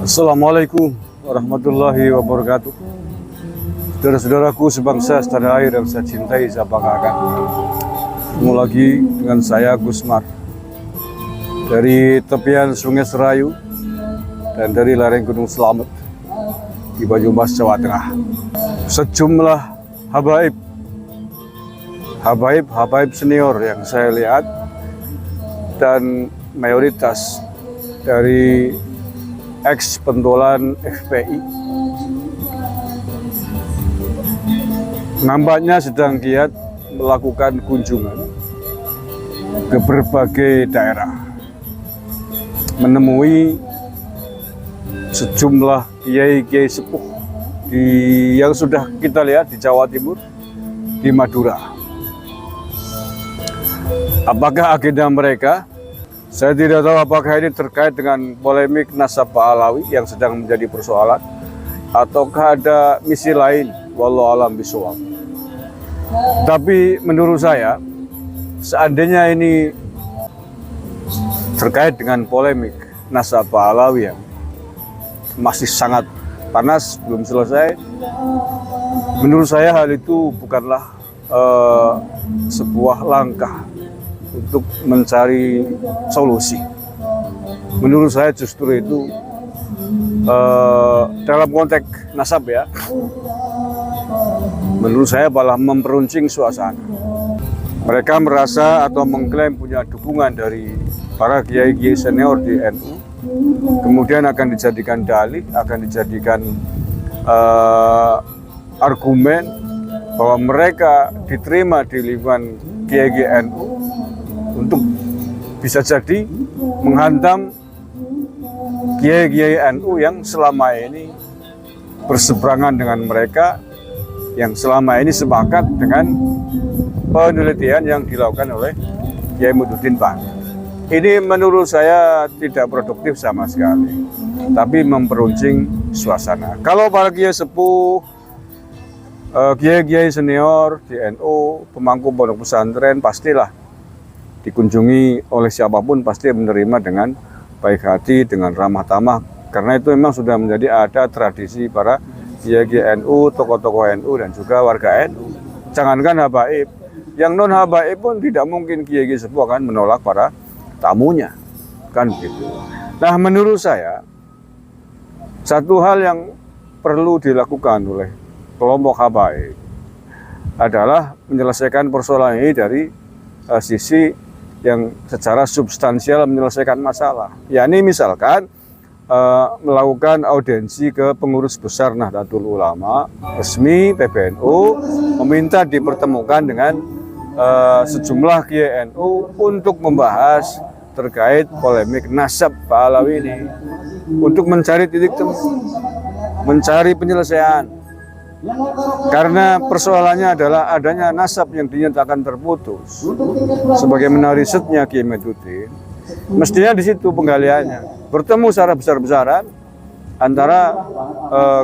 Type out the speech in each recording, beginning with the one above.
Assalamualaikum warahmatullahi wabarakatuh. Saudara-saudaraku sebangsa setanah air yang saya cintai, saya banggakan. Ketemu lagi dengan saya Gusmar dari tepian Sungai Serayu dan dari lereng Gunung Slamet di Banyumas, Jawa Tengah. Sejumlah habaib senior yang saya lihat dan mayoritas dari ex-pentolan FPI nampaknya sedang giat melakukan kunjungan ke berbagai daerah, menemui sejumlah kiai-kiai sepuh yang sudah kita lihat di Jawa Timur, di Madura. Apakah agenda mereka? Saya tidak tahu apakah ini terkait dengan polemik nasab Alawi yang sedang menjadi persoalan, ataukah ada misi lain, wallahu alam bishawab. Tapi menurut saya, seandainya ini terkait dengan polemik nasab Alawi yang masih sangat panas, belum selesai, menurut saya hal itu bukanlah sebuah langkah untuk mencari solusi. Menurut saya justru itu dalam konteks nasab ya, menurut saya malah memperuncing suasana. Mereka merasa atau mengklaim punya dukungan dari para kiai-kiai senior di NU, kemudian akan dijadikan dalih, akan dijadikan argumen bahwa mereka diterima di lingkungan kiai-kiai NU untuk bisa jadi menghantam kiai-kiai NU yang selama ini berseberangan dengan mereka, yang selama ini sepakat dengan penelitian yang dilakukan oleh Kiai Muhyiddin Banten. Ini menurut saya tidak produktif sama sekali, tapi memperuncing suasana. Kalau para kiai sepuh, kiai-kiai senior di NU, pemangku pondok pesantren, pastilah dikunjungi oleh siapapun pasti menerima dengan baik hati, dengan ramah tamah, karena itu memang sudah menjadi ada tradisi para kiai NU, tokoh-tokoh NU dan juga warga NU. Jangankan habaib, yang non habaib pun tidak mungkin kiai sepuh akan menolak para tamunya, kan begitu. Nah, menurut saya satu hal yang perlu dilakukan oleh kelompok habaib adalah menyelesaikan persoalan ini dari sisi yang secara substansial menyelesaikan masalah. Yakni misalkan melakukan audiensi ke pengurus besar Nahdlatul Ulama, resmi PBNU, meminta dipertemukan dengan sejumlah kiai NU untuk membahas terkait polemik nasab Pak Alawi ini, untuk mencari titik temu, mencari penyelesaian. Karena persoalannya adalah adanya nasab yang dinyatakan terputus. Sebagaimana risetnya Kiai Muhyiddin, mestinya di situ penggaliannya. Bertemu secara besar-besaran antara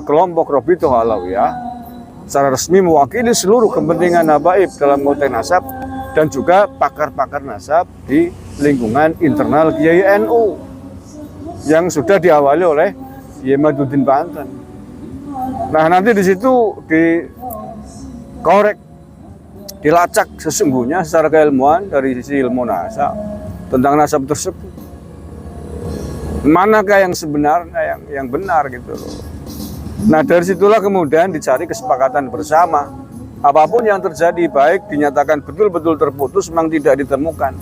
kelompok Robitoh Alawiyah secara resmi mewakili seluruh kepentingan habaib dalam konteks nasab, dan juga pakar-pakar nasab di lingkungan internal Kiai NU yang sudah diawali oleh Kiai Muhyiddin Banten. Nah, nanti di situ dikorek, dilacak sesungguhnya secara keilmuan dari sisi ilmu nasab tentang nasab tersebut. Manakah yang sebenarnya yang benar gitu loh. Nah, dari situlah kemudian dicari kesepakatan bersama. Apapun yang terjadi, baik dinyatakan betul-betul terputus memang tidak ditemukan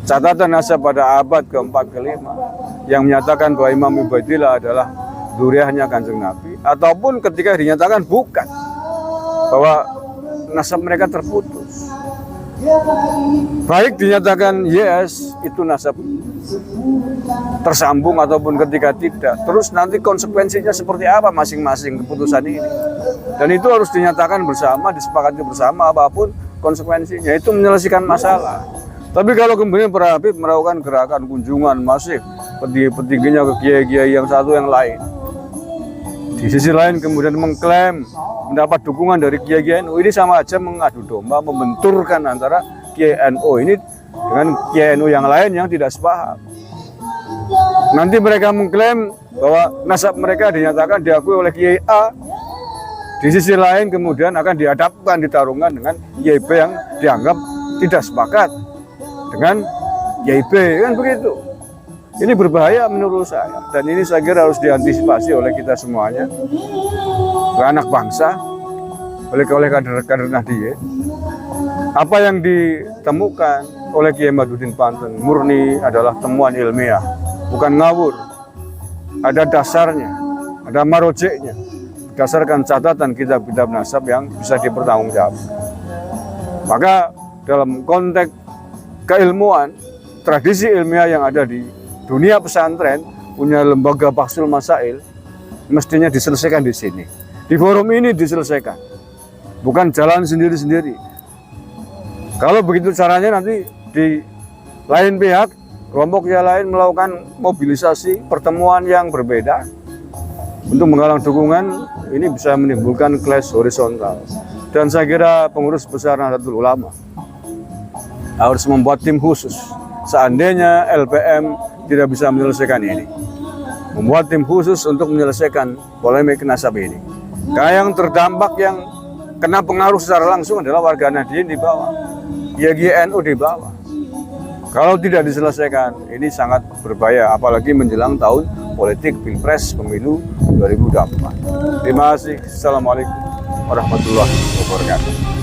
catatan nasab pada abad ke-4 ke-5 yang menyatakan bahwa Imam Ubaidillah adalah dzurriyyahnya Kanjeng Nabi, ataupun ketika dinyatakan bukan, bahwa nasab mereka terputus, baik dinyatakan yes itu nasab tersambung ataupun ketika tidak, terus nanti konsekuensinya seperti apa masing-masing keputusan ini, dan itu harus dinyatakan bersama, disepakati bersama apapun konsekuensinya, itu menyelesaikan masalah. Tapi kalau kemudian para habib melakukan gerakan kunjungan masif petingginya ke kiai-kiai yang satu yang lain, di sisi lain kemudian mengklaim mendapat dukungan dari Kiai NU, ini sama aja mengadu domba, membenturkan antara Kiai NU ini dengan Kiai NU yang lain yang tidak sepaham. Nanti mereka mengklaim bahwa nasab mereka dinyatakan diakui oleh Kiai A. Di sisi lain kemudian akan dihadapkan ditarungkan dengan Kiai B yang dianggap tidak sepakat dengan Kiai B, kan begitu. Ini berbahaya menurut saya, dan ini saya kira harus diantisipasi oleh kita semuanya, oleh anak bangsa, oleh kader-kader Nahdliyin. Apa yang ditemukan oleh Kiai Madudin Panten murni adalah temuan ilmiah, bukan ngawur. Ada dasarnya, ada marojeknya, berdasarkan catatan kitab-kitab nasab yang bisa dipertanggungjawabkan. Maka dalam konteks keilmuan, tradisi ilmiah yang ada di dunia pesantren punya lembaga Bahsul Masail mestinya diselesaikan di sini. Di forum ini diselesaikan, bukan jalan sendiri-sendiri. Kalau begitu caranya nanti di lain pihak, kelompok yang lain melakukan mobilisasi pertemuan yang berbeda untuk menggalang dukungan, ini bisa menimbulkan clash horizontal. Dan saya kira pengurus besar Nahdlatul Ulama harus membuat tim khusus. Seandainya LPM tidak bisa menyelesaikan ini, membuat tim khusus untuk menyelesaikan polemik nasab ini. Karena yang terdampak, yang kena pengaruh secara langsung adalah warga Nahdliyin di bawah, YGNU di bawah. Kalau tidak diselesaikan, ini sangat berbahaya, apalagi menjelang tahun politik Pilpres Pemilu 2024. Terima kasih. Assalamualaikum warahmatullahi wabarakatuh.